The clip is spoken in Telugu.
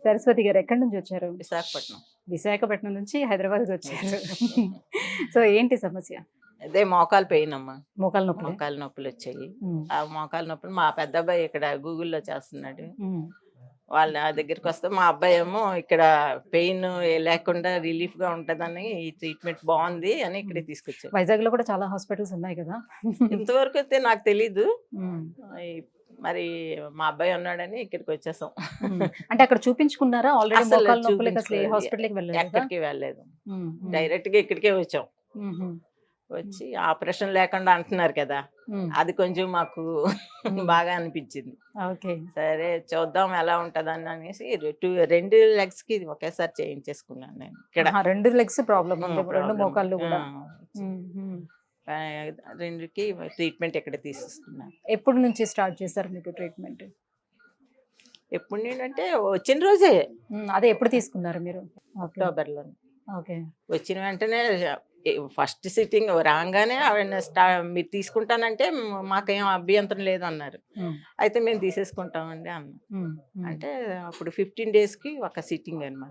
సరస్వతి గారు ఎక్కడి నుంచి వచ్చారు? విశాఖపట్నం. విశాఖపట్నం నుంచి హైదరాబాద్కి వచ్చారు. సో ఏంటి సమస్య? అదే మోకాలు పెయిన్ అమ్మా. మోకాలు నొప్పి. మోకాలు నొప్పులు వచ్చాయి. ఆ మోకాలు నొప్పులు మా పెద్ద అబ్బాయి ఇక్కడ గూగుల్లో చేస్తున్నాడు. వాళ్ళ దగ్గరికి వస్తే మా అబ్బాయి ఏమో ఇక్కడ పెయిన్ లేకుండా రిలీఫ్ గా ఉంటదని ఈ ట్రీట్మెంట్ బాగుంది అని ఇక్కడికి తీసుకొచ్చారు. వైజాగ్ లో కూడా చాలా హాస్పిటల్స్ ఉన్నాయి కదా. ఇంతవరకు అయితే నాకు తెలీదు. మరి మా అబ్బాయి ఉన్నాడని ఇక్కడికి వచ్చేసాం. అంటే అక్కడ చూపించుకున్నారా ఆల్రెడీ? మోకాలు నొప్పులకి అసలు ఏ హాస్పిటల్కి వెళ్ళలేదు? ఎక్కడికి వెళ్ళలేదు, డైరెక్ట్ గా ఇక్కడికే వచ్చాం. వచ్చి ఆపరేషన్ లేకుండా అంటున్నారు కదా, అది కొంచెం మాకు బాగా అనిపించింది. సరే చూద్దాం ఎలా ఉంటదని అనేసి 2 లెగ్స్ కి ఒకేసారి చేయించేసుకున్నాను నేను. ఇక్కడ 2 లెగ్స్ ప్రాబ్లం, 2 మోకాళ్ళు కూడా. రెండుకి ట్రీట్మెంట్ ఇక్కడ తీసుకున్నాను. ఎప్పటి నుంచి స్టార్ట్ చేశారు మీకు ట్రీట్మెంట్? ఎప్పుడు నేనంటే వచ్చిన రోజే. అదే ఎప్పుడు తీసుకున్నారు మీరు? అక్టోబర్లో. ఓకే. వచ్చిన వెంటనే ఫస్ట్ సిట్టింగ్ రాగానే ఆవిడ మీరు తీసుకుంటానంటే మాకేం అభ్యంతరం లేదన్నారు. అయితే మేము తీసేసుకుంటామండి అన్నాం. అంటే అప్పుడు 15 days కి ఒక సిట్టింగ్ అనమాట.